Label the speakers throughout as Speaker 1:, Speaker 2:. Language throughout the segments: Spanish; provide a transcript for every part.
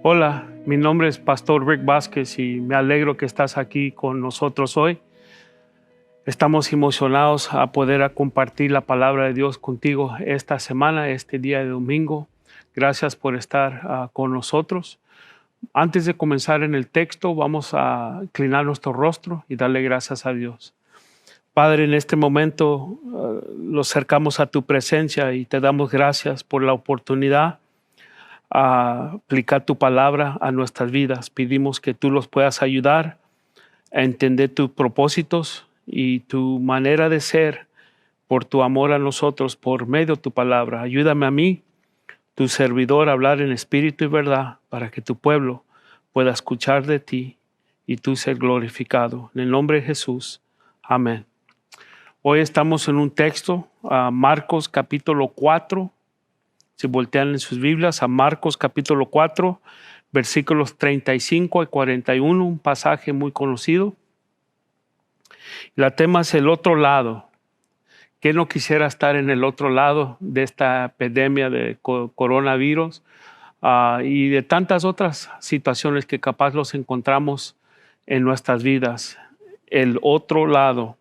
Speaker 1: Hola, mi nombre es Pastor Rick Vázquez y me alegro que estás aquí con nosotros hoy. Estamos emocionados a poder compartir la palabra de Dios contigo esta semana, este día de domingo. Gracias por estar con nosotros. Antes de comenzar en el texto, vamos a inclinar nuestro rostro y darle gracias a Dios. Padre, en este momento los acercamos a tu presencia y te damos gracias por la oportunidad a aplicar tu palabra a nuestras vidas. Pedimos que tú los puedas ayudar a entender tus propósitos y tu manera de ser por tu amor a nosotros, por medio de tu palabra. Ayúdame a mí, tu servidor, a hablar en espíritu y verdad para que tu pueblo pueda escuchar de ti y tú ser glorificado. En el nombre de Jesús. Amén. Hoy estamos en un texto, Marcos capítulo 4. Si voltean en sus Biblias a Marcos capítulo 4, versículos 35 y 41, un pasaje muy conocido. El tema es el otro lado. ¿Quién no quisiera estar en el otro lado de esta epidemia de coronavirus y de tantas otras situaciones que capaz los encontramos en nuestras vidas? El otro lado.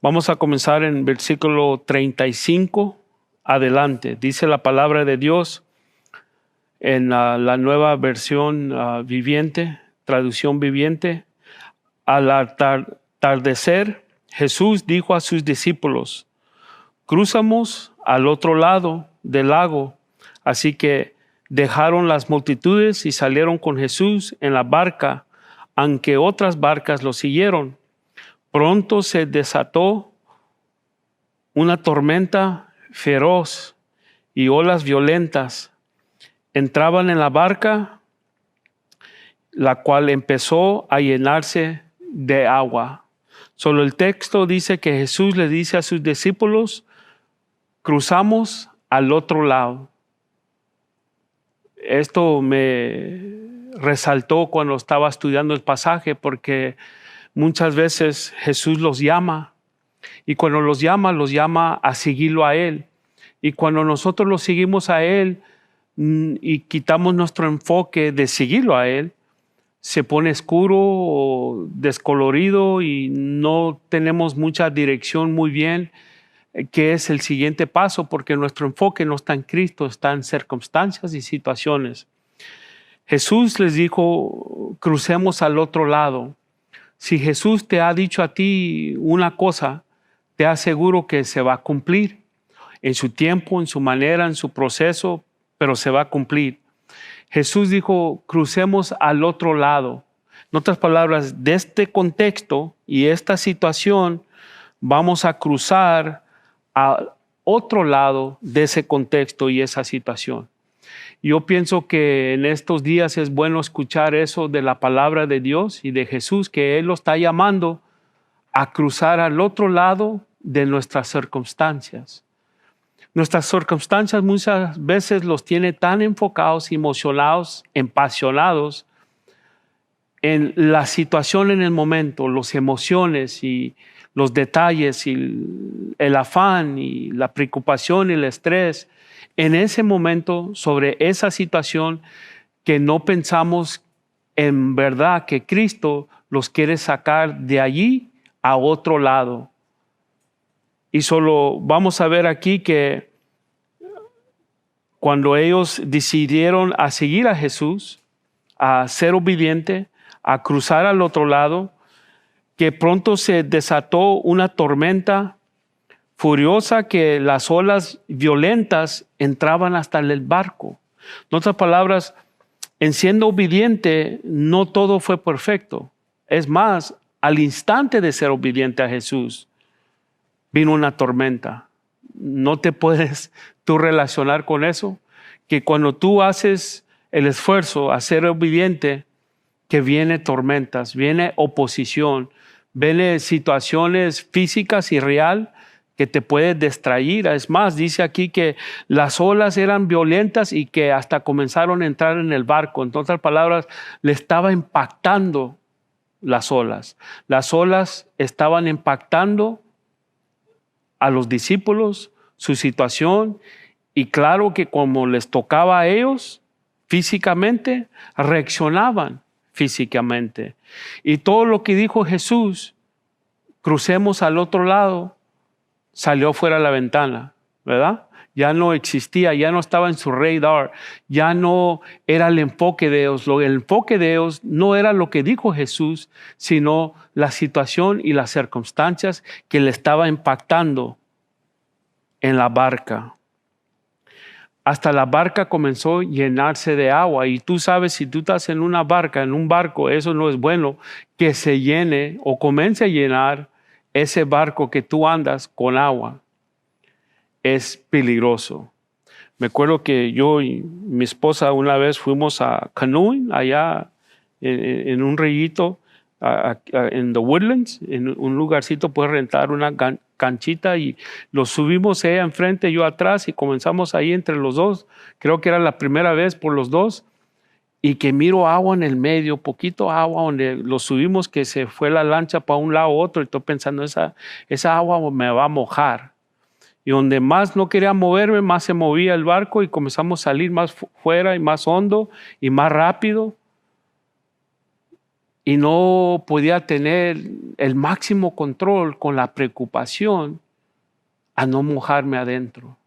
Speaker 1: Vamos a comenzar en versículo 35. Adelante, dice la palabra de Dios en la nueva versión viviente, traducción viviente. Al atardecer, Jesús dijo a sus discípulos: cruzamos al otro lado del lago. Así que dejaron las multitudes y salieron con Jesús en la barca, aunque otras barcas lo siguieron. Pronto se desató una tormenta feroz y olas violentas entraban en la barca, la cual empezó a llenarse de agua. Solo el texto dice que Jesús le dice a sus discípulos: cruzamos al otro lado. Esto me resaltó cuando estaba estudiando el pasaje, porque muchas veces Jesús los llama, y cuando los llama a seguirlo a Él. Y cuando nosotros lo seguimos a Él y quitamos nuestro enfoque de seguirlo a Él, se pone oscuro o descolorido y no tenemos mucha dirección muy bien qué es el siguiente paso, porque nuestro enfoque no está en Cristo, está en circunstancias y situaciones. Jesús les dijo: crucemos al otro lado. Si Jesús te ha dicho a ti una cosa, te aseguro que se va a cumplir en su tiempo, en su manera, en su proceso, pero se va a cumplir. Jesús dijo: crucemos al otro lado. En otras palabras, de este contexto y esta situación, vamos a cruzar al otro lado de ese contexto y esa situación. Yo pienso que en estos días es bueno escuchar eso de la palabra de Dios y de Jesús, que Él lo está llamando a cruzar al otro lado de nuestras circunstancias. Nuestras circunstancias muchas veces los tiene tan enfocados, emocionados, apasionados en la situación en el momento, las emociones y los detalles y el afán y la preocupación y el estrés en ese momento sobre esa situación, que no pensamos en verdad que Cristo los quiere sacar de allí a otro lado. Y solo vamos a ver aquí que cuando ellos decidieron a seguir a Jesús, a ser obediente, a cruzar al otro lado, que pronto se desató una tormenta furiosa, que las olas violentas entraban hasta el barco. En otras palabras, en siendo obediente, no todo fue perfecto. Es más, al instante de ser obediente a Jesús, vino una tormenta. ¿No te puedes tú relacionar con eso? Que cuando tú haces el esfuerzo a ser obediente, que viene tormentas, viene oposición, viene situaciones físicas y real que te puede distraer. Es más, dice aquí que las olas eran violentas y que hasta comenzaron a entrar en el barco. En otras palabras, le estaba impactando las olas. Las olas estaban impactando a los discípulos, su situación, y claro que como les tocaba a ellos, físicamente, reaccionaban físicamente. Y todo lo que dijo Jesús, crucemos al otro lado, salió fuera de la ventana, ¿verdad? Ya no existía, ya no estaba en su radar, ya no era el enfoque de Dios. El enfoque de Dios no era lo que dijo Jesús, sino la situación y las circunstancias que le estaba impactando en la barca. Hasta la barca comenzó a llenarse de agua. Y tú sabes, si tú estás en una barca, en un barco, eso no es bueno, que se llene o comience a llenar ese barco que tú andas con agua. Es peligroso. Me acuerdo que yo y mi esposa una vez fuimos a canoeing allá en un rillito en The Woodlands, en un lugarcito, puedes rentar una canchita y lo subimos ella enfrente, yo atrás y comenzamos ahí entre los dos. Creo que era la primera vez por los dos y que miro agua en el medio, poquito agua donde lo subimos que se fue la lancha para un lado u otro y estoy pensando esa agua me va a mojar. Y donde más no quería moverme, más se movía el barco y comenzamos a salir más fuera y más hondo y más rápido. Y no podía tener el máximo control con la preocupación a no mojarme adentro.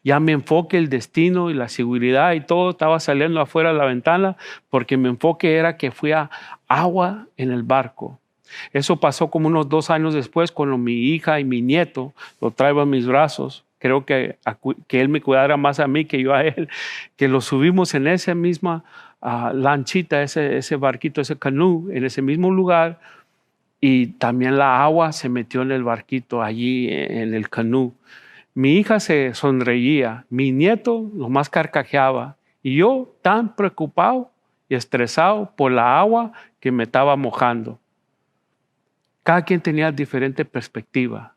Speaker 1: Ya mi enfoque, el destino y la seguridad y todo estaba saliendo afuera de la ventana porque mi enfoque era que fuera agua en el barco. Eso pasó como unos 2 años después cuando mi hija y mi nieto lo traigo en mis brazos. Creo que él me cuidara más a mí que yo a él, que lo subimos en esa misma lanchita, ese barquito, ese canoe, en ese mismo lugar. Y también la agua se metió en el barquito allí en el canoe. Mi hija se sonreía, mi nieto lo más carcajeaba y yo tan preocupado y estresado por la agua que me estaba mojando. Cada quien tenía diferente perspectiva.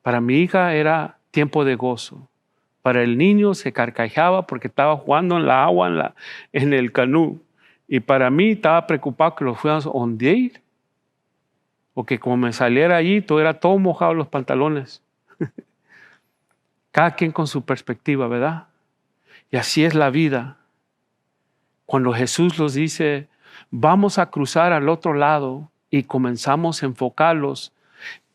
Speaker 1: Para mi hija era tiempo de gozo. Para el niño se carcajeaba porque estaba jugando en la agua en el canú. Y para mí estaba preocupado que lo fuéramos a hundir. O que como me saliera allí, todo mojado los pantalones. Cada quien con su perspectiva, ¿verdad? Y así es la vida. Cuando Jesús nos dice, vamos a cruzar al otro lado, y comenzamos a enfocarlos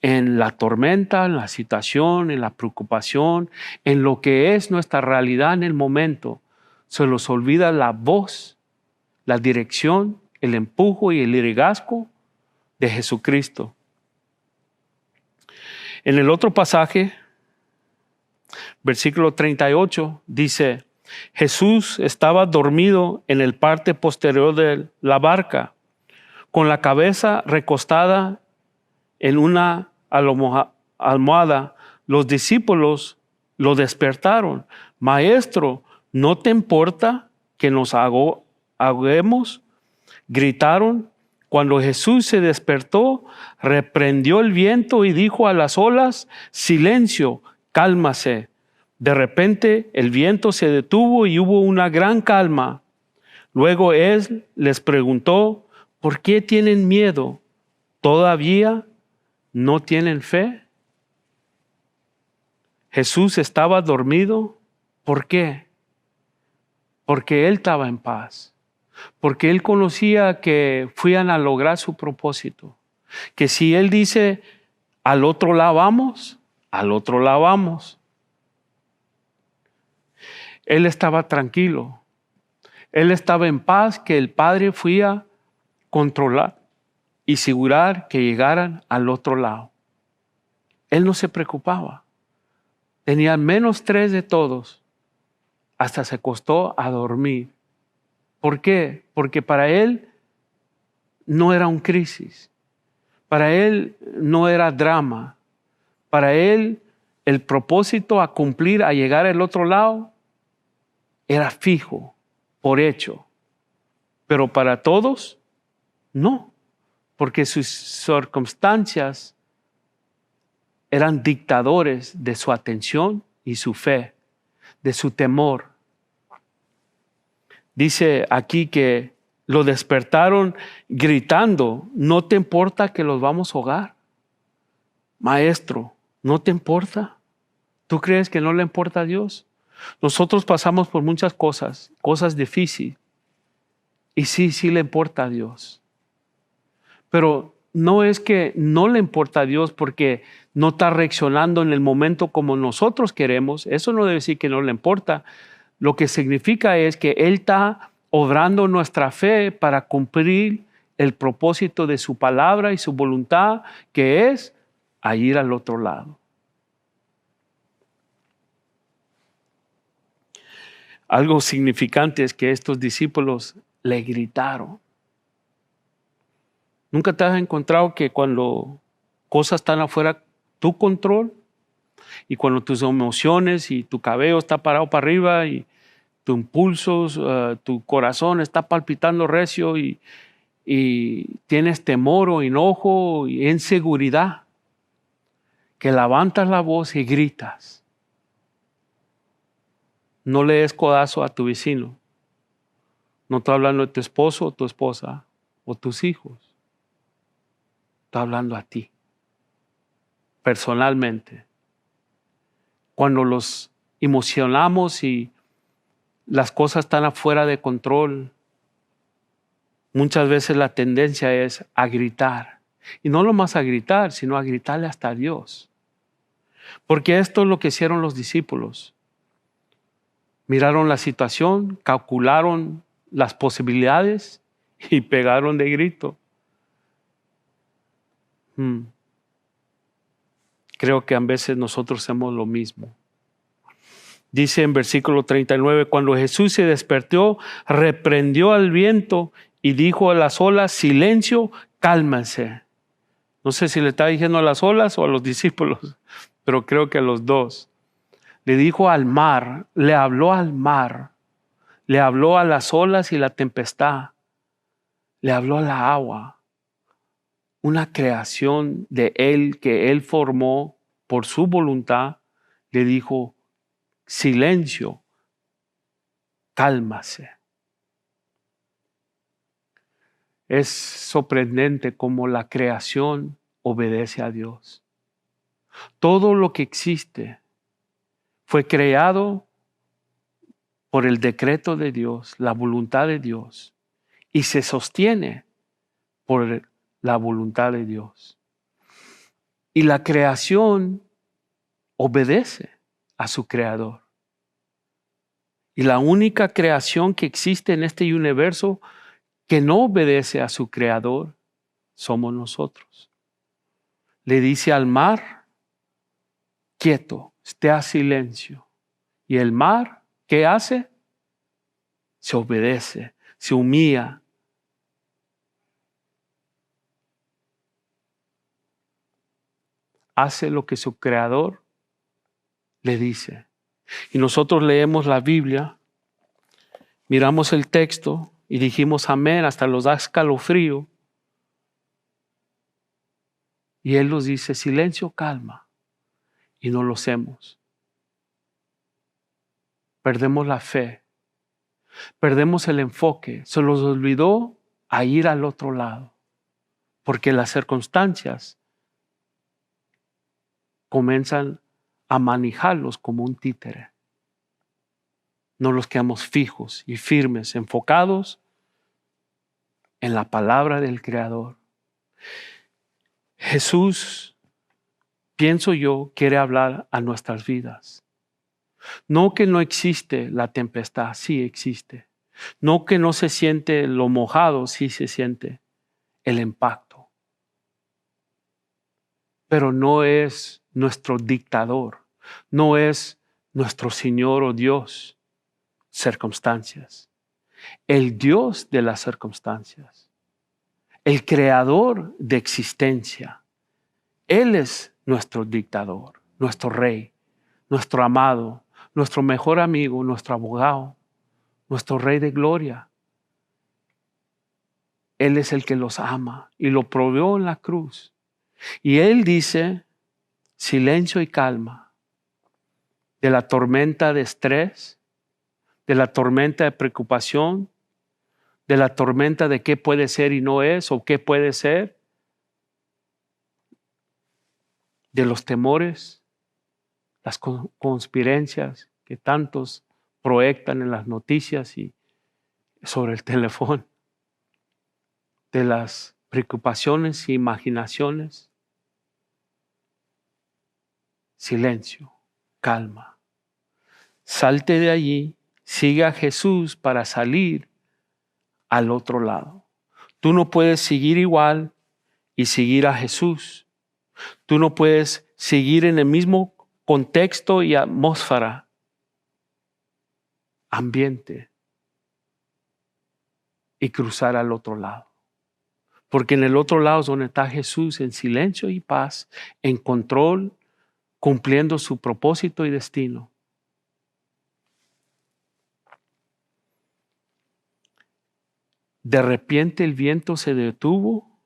Speaker 1: en la tormenta, en la situación, en la preocupación, en lo que es nuestra realidad en el momento. Se nos olvida la voz, la dirección, el empujo y el liderazgo de Jesucristo. En el otro pasaje, versículo 38, dice, Jesús estaba dormido en el parte posterior de la barca, con la cabeza recostada en una almohada. Los discípulos lo despertaron. Maestro, ¿no te importa que nos ahoguemos? Gritaron. Cuando Jesús se despertó, reprendió el viento y dijo a las olas, silencio, cálmase. De repente el viento se detuvo y hubo una gran calma. Luego él les preguntó, ¿por qué tienen miedo? ¿Todavía no tienen fe? Jesús estaba dormido. ¿Por qué? Porque Él estaba en paz. Porque Él conocía que fueran a lograr su propósito. Que si Él dice, al otro lado vamos, al otro lado vamos. Él estaba tranquilo. Él estaba en paz, que el Padre fuera a controlar y asegurar que llegaran al otro lado. Él no se preocupaba. Tenía -3 de todos. Hasta se acostó a dormir. ¿Por qué? Porque para él no era un crisis. Para él no era drama. Para él el propósito a cumplir, a llegar al otro lado, era fijo, por hecho. Pero para todos, no. Porque sus circunstancias eran dictadores de su atención y su fe, de su temor. Dice aquí que lo despertaron gritando, ¿no te importa que los vamos a ahogar? Maestro, ¿no te importa? ¿Tú crees que no le importa a Dios? Nosotros pasamos por muchas cosas, cosas difíciles. Y sí le importa a Dios. Pero no es que no le importa a Dios porque no está reaccionando en el momento como nosotros queremos. Eso no debe decir que no le importa. Lo que significa es que Él está obrando nuestra fe para cumplir el propósito de su palabra y su voluntad, que es a ir al otro lado. Algo significante es que estos discípulos le gritaron. ¿Nunca te has encontrado que cuando cosas están afuera tu control y cuando tus emociones y tu cabello está parado para arriba y tus impulsos, tu corazón está palpitando recio y tienes temor o enojo y inseguridad, que levantas la voz y gritas? No le des codazo a tu vecino. No estoy hablando de tu esposo o tu esposa o tus hijos. Estoy hablando a ti, personalmente. Cuando los emocionamos y las cosas están afuera de control, muchas veces la tendencia es a gritar. Y no lo más a gritar, sino a gritarle hasta a Dios. Porque esto es lo que hicieron los discípulos. Miraron la situación, calcularon las posibilidades y pegaron de grito. Creo que a veces nosotros hacemos lo mismo. Dice en versículo 39, cuando Jesús se despertó, reprendió al viento y dijo a las olas, silencio, cálmense. No sé si le está diciendo a las olas o a los discípulos, pero creo que a los dos. Le dijo al mar, le habló al mar, le habló a las olas y la tempestad, le habló a la agua. Una creación de Él que Él formó por su voluntad, le dijo, silencio, cálmase. Es sorprendente cómo la creación obedece a Dios. Todo lo que existe fue creado por el decreto de Dios, la voluntad de Dios, y se sostiene por la voluntad de Dios. Y la creación obedece a su creador. Y la única creación que existe en este universo que no obedece a su creador somos nosotros. Le dice al mar, quieto, esté a silencio. Y el mar, ¿qué hace? Se obedece, se humilla. Hace lo que su creador le dice. Y nosotros leemos la Biblia, miramos el texto y dijimos amén, hasta los da escalofrío. Y Él nos dice, silencio, calma. Y no lo hacemos. Perdemos la fe. Perdemos el enfoque. Se nos olvidó a ir al otro lado. Porque las circunstancias comienzan a manejarlos como un títere. No los quedamos fijos y firmes, enfocados en la palabra del Creador. Jesús, pienso yo, quiere hablar a nuestras vidas. No que no existe la tempestad, sí existe. No que no se siente lo mojado, sí se siente el impacto. Pero no es nuestro dictador, no es nuestro Señor o Dios, circunstancias. El Dios de las circunstancias, el creador de existencia. Él es nuestro dictador, nuestro rey, nuestro amado, nuestro mejor amigo, nuestro abogado, nuestro rey de gloria. Él es el que los ama y lo proveyó en la cruz. Y Él dice, silencio y calma, de la tormenta de estrés, de la tormenta de preocupación, de la tormenta de qué puede ser y no es, o qué puede ser, de los temores, las conspirancias que tantos proyectan en las noticias y sobre el teléfono, de las preocupaciones e imaginaciones. Silencio, calma. Salte de allí, sigue a Jesús para salir al otro lado. Tú no puedes seguir igual y seguir a Jesús. Tú no puedes seguir en el mismo contexto y atmósfera, ambiente, y cruzar al otro lado. Porque en el otro lado es donde está Jesús, en silencio y paz, en control, cumpliendo su propósito y destino. De repente el viento se detuvo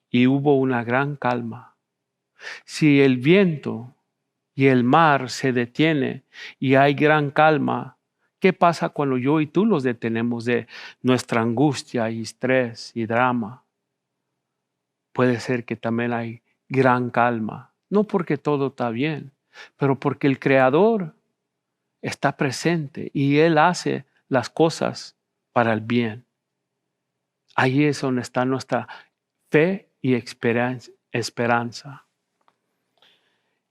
Speaker 1: y hubo una gran calma. Si el viento y el mar se detiene y hay gran calma, ¿qué pasa cuando yo y tú los detenemos de nuestra angustia y estrés y drama? Puede ser que también hay gran calma, no porque todo está bien, pero porque el Creador está presente y Él hace las cosas para el bien. Ahí es donde está nuestra fe y esperanza.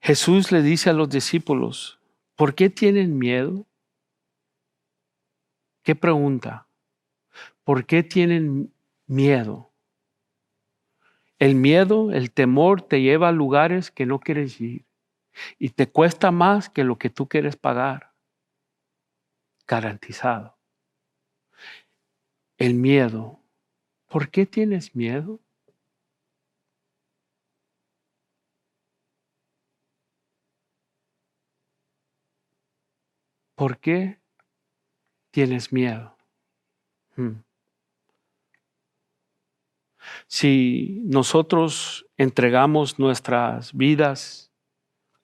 Speaker 1: Jesús le dice a los discípulos, ¿por qué tienen miedo? ¿Qué pregunta? ¿Por qué tienen miedo? El miedo, el temor te lleva a lugares que no quieres ir y te cuesta más que lo que tú quieres pagar. Garantizado. El miedo. ¿Por qué tienes miedo? ¿Por qué tienes miedo? Si nosotros entregamos nuestras vidas,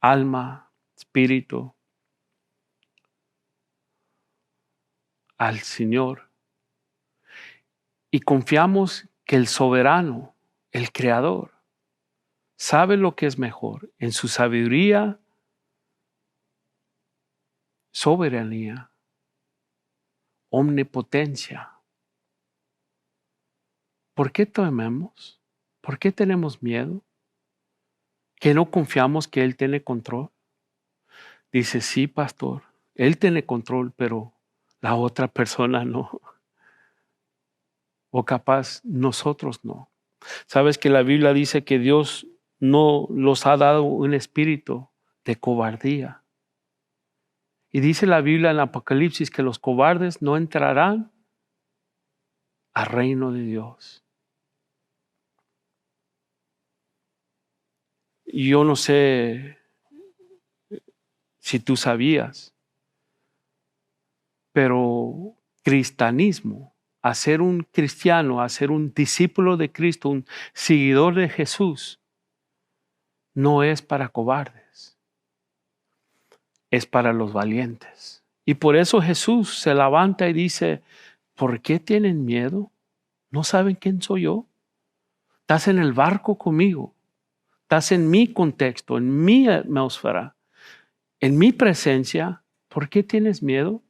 Speaker 1: alma, espíritu al Señor y confiamos que el soberano, el creador, sabe lo que es mejor en su sabiduría, soberanía, omnipotencia. ¿Por qué tememos? ¿Por qué tenemos miedo? ¿Que no confiamos que Él tiene control? Dice, sí, pastor, Él tiene control, pero la otra persona no. O capaz nosotros no. Sabes que la Biblia dice que Dios no los ha dado un espíritu de cobardía. Y dice la Biblia en Apocalipsis que los cobardes no entrarán al reino de Dios. Y yo no sé si tú sabías, pero cristianismo, a ser un cristiano, a ser un discípulo de Cristo, un seguidor de Jesús, no es para cobardes, es para los valientes. Y por eso Jesús se levanta y dice, ¿por qué tienen miedo? ¿No saben quién soy yo? Estás en el barco conmigo, estás en mi contexto, en mi atmósfera, en mi presencia. ¿Por qué tienes miedo?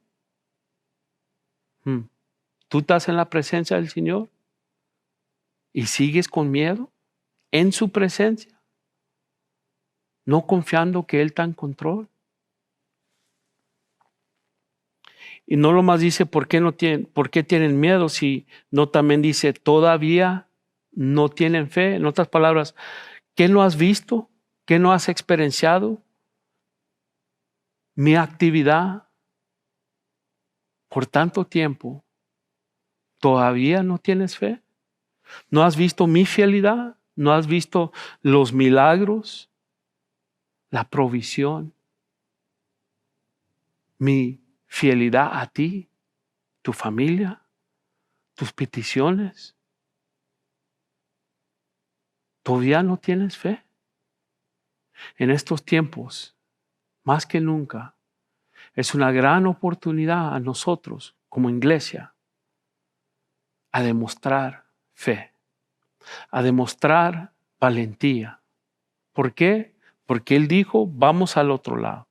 Speaker 1: ¿Tú estás en la presencia del Señor y sigues con miedo en su presencia, no confiando que Él está en control? Y no nomás dice por qué tienen miedo, si no también dice todavía no tienen fe. En otras palabras, ¿qué no has visto? ¿Qué no has experienciado? Mi actividad por tanto tiempo, ¿todavía no tienes fe? ¿No has visto mi fidelidad? ¿No has visto los milagros? La provisión, mi fidelidad a ti, tu familia, tus peticiones. ¿Todavía no tienes fe? En estos tiempos, más que nunca, es una gran oportunidad a nosotros como iglesia a demostrar fe, a demostrar valentía. ¿Por qué? Porque Él dijo, vamos al otro lado.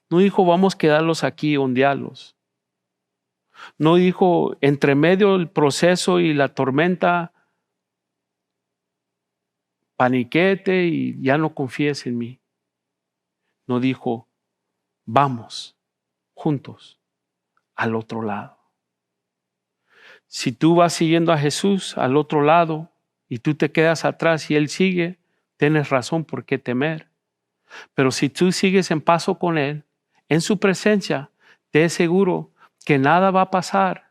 Speaker 1: No dijo, vamos a quedarlos aquí y ondearlos. No dijo, entre medio del proceso y la tormenta, paniquete y ya no confíes en mí. No dijo, vamos juntos al otro lado. Si tú vas siguiendo a Jesús al otro lado y tú te quedas atrás y Él sigue, tienes razón por qué temer. Pero si tú sigues en paso con Él, en su presencia, te aseguro que nada va a pasar,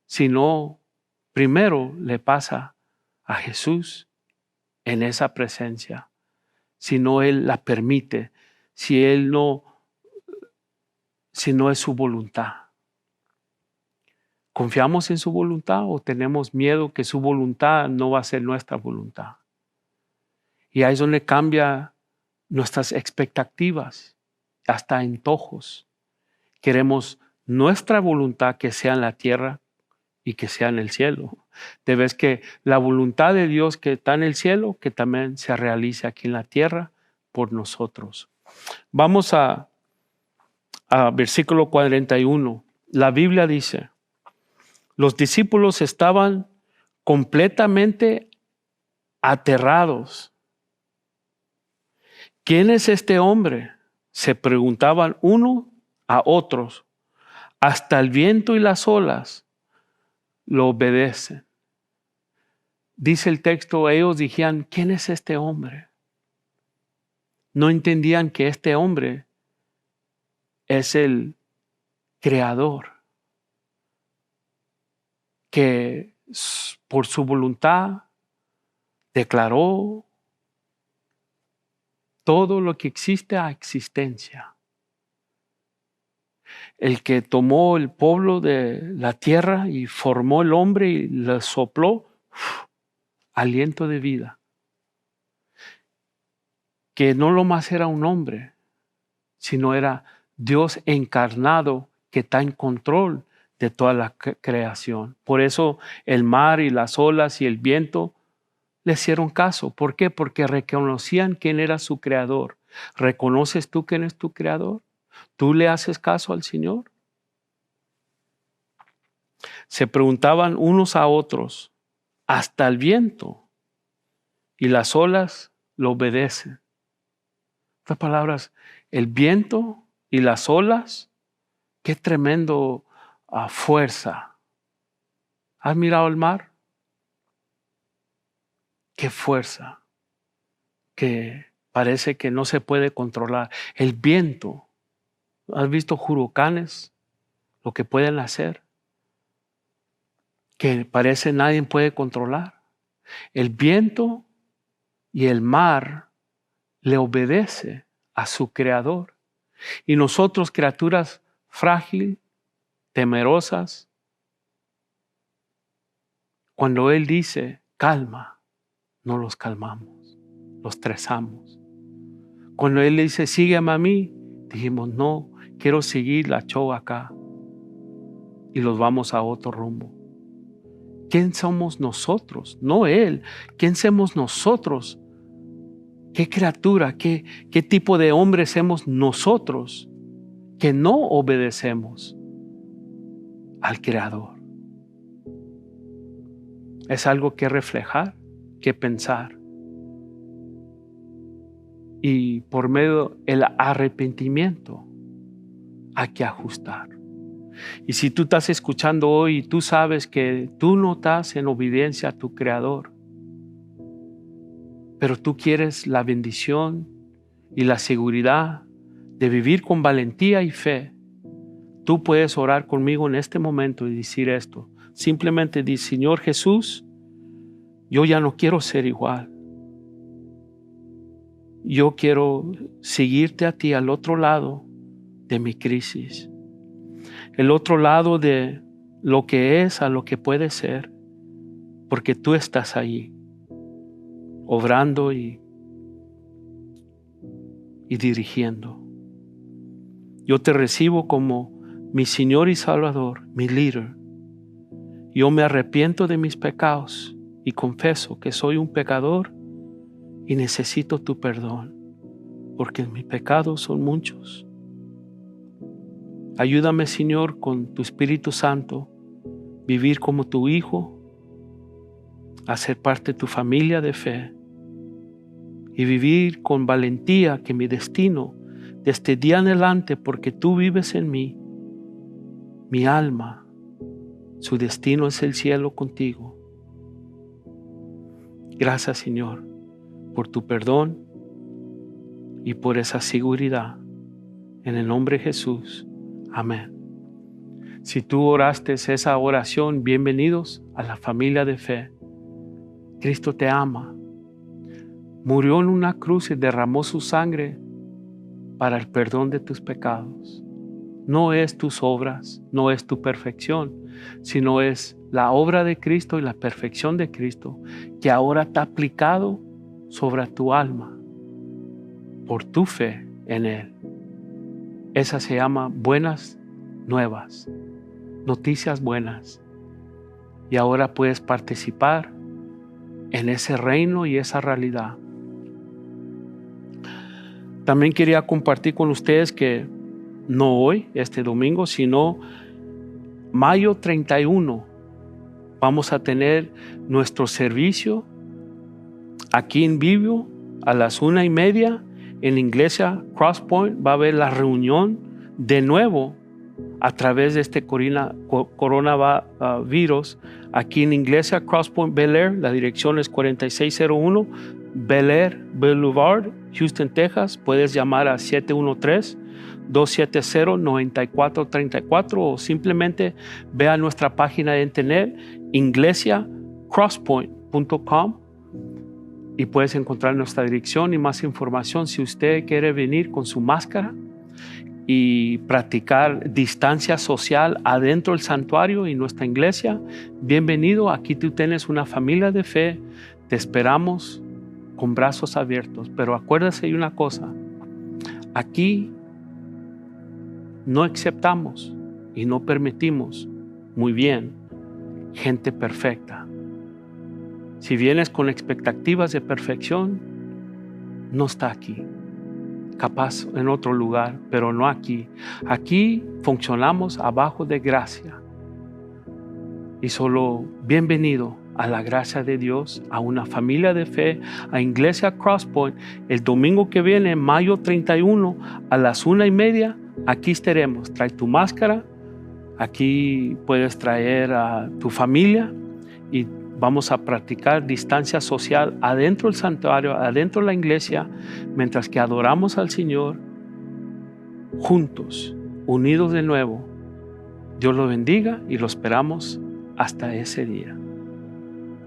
Speaker 1: sino primero le pasa a Jesús en esa presencia, si no Él la permite, si no es su voluntad. ¿Confiamos en su voluntad o tenemos miedo que su voluntad no va a ser nuestra voluntad? Y ahí es donde cambia nuestras expectativas, hasta antojos. Queremos nuestra voluntad que sea en la tierra y que sea en el cielo. Te ves que la voluntad de Dios que está en el cielo, que también se realice aquí en la tierra por nosotros. Vamos a versículo 41. La Biblia dice, los discípulos estaban completamente aterrados. ¿Quién es este hombre? Se preguntaban uno a otros. Hasta el viento y las olas lo obedecen. Dice el texto, ellos dijían, ¿quién es este hombre? No entendían que este hombre es el Creador, que por su voluntad declaró todo lo que existe a existencia. El que tomó el polvo de la tierra y formó el hombre y le sopló aliento de vida. Que no lo más era un hombre, sino era Dios encarnado que está en control de toda la creación. Por eso el mar y las olas y el viento le hicieron caso. ¿Por qué? Porque reconocían quién era su creador. ¿Reconoces tú quién es tu creador? ¿Tú le haces caso al Señor? Se preguntaban unos a otros, hasta el viento y las olas lo obedecen. En otras palabras, el viento y las olas, qué tremendo fuerza. ¿Has mirado el mar? Qué fuerza, que parece que no se puede controlar. El viento, ¿has visto huracanes? Lo que pueden hacer, que parece nadie puede controlar. El viento y el mar le obedece a su creador. Y nosotros, criaturas frágiles, temerosas, cuando Él dice, calma, no los calmamos, los estresamos. Cuando Él dice, sígueme a mí, dijimos, no, quiero seguir la show acá. Y los vamos a otro rumbo. ¿Quién somos nosotros? No Él. ¿Quién somos nosotros? ¿Qué criatura, qué tipo de hombres somos nosotros que no obedecemos al Creador? Es algo que reflejar, que pensar. Y por medio del arrepentimiento hay que ajustar. Y si tú estás escuchando hoy y tú sabes que tú no estás en obediencia a tu Creador, pero tú quieres la bendición y la seguridad de vivir con valentía y fe, tú puedes orar conmigo en este momento y decir esto. Simplemente di, Señor Jesús, yo ya no quiero ser igual. Yo quiero seguirte a ti al otro lado de mi crisis. El otro lado de lo que es a lo que puede ser, porque tú estás ahí, obrando y dirigiendo. Yo te recibo como mi Señor y Salvador, mi líder. Yo me arrepiento de mis pecados y confieso que soy un pecador y necesito tu perdón, porque mis pecados son muchos. Ayúdame, Señor, con tu Espíritu Santo, vivir como tu hijo, a ser parte de tu familia de fe y vivir con valentía que mi destino, de este día en adelante, porque tú vives en mí, mi alma, su destino es el cielo contigo. Gracias, Señor, por tu perdón y por esa seguridad. En el nombre de Jesús. Amén. Si tú oraste esa oración, bienvenidos a la familia de fe. Cristo te ama. Murió en una cruz y derramó su sangre para el perdón de tus pecados. No es tus obras, no es tu perfección, sino es la obra de Cristo y la perfección de Cristo que ahora está aplicado sobre tu alma por tu fe en Él. Esa se llama buenas nuevas, noticias buenas. Y ahora puedes participar en ese reino y esa realidad. También quería compartir con ustedes que no hoy, este domingo, sino mayo 31, vamos a tener nuestro servicio aquí en vivo a las 1:30 en la iglesia Crosspoint. Va a haber la reunión de nuevo a través de este coronavirus aquí en la iglesia Crosspoint Bel Air. La dirección es 4601 Bel Air Boulevard, Houston, Texas. Puedes llamar a 713-270-9434 o simplemente ve a nuestra página de internet iglesiacrosspoint.com y puedes encontrar nuestra dirección y más información. Si usted quiere venir con su máscara y practicar distancia social adentro del santuario y nuestra iglesia, bienvenido. Aquí tú tienes una familia de fe. Te esperamos con brazos abiertos. Pero acuérdese de una cosa. Aquí no aceptamos y no permitimos, muy bien, gente perfecta. Si vienes con expectativas de perfección, no está aquí. Capaz en otro lugar, pero no aquí. Aquí funcionamos abajo de gracia. Y solo bienvenido a la gracia de Dios, a una familia de fe, a Iglesia Crosspoint. El domingo que viene, mayo 31, a las 1:30, aquí estaremos. Trae tu máscara, aquí puedes traer a tu familia y vamos a practicar distancia social adentro del santuario, adentro de la iglesia, mientras que adoramos al Señor juntos, unidos de nuevo. Dios los bendiga y lo esperamos hasta ese día.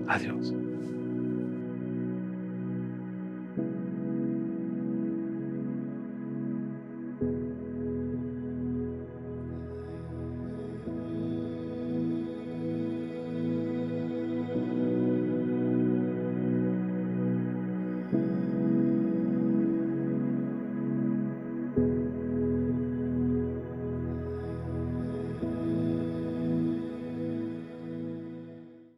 Speaker 1: Adiós.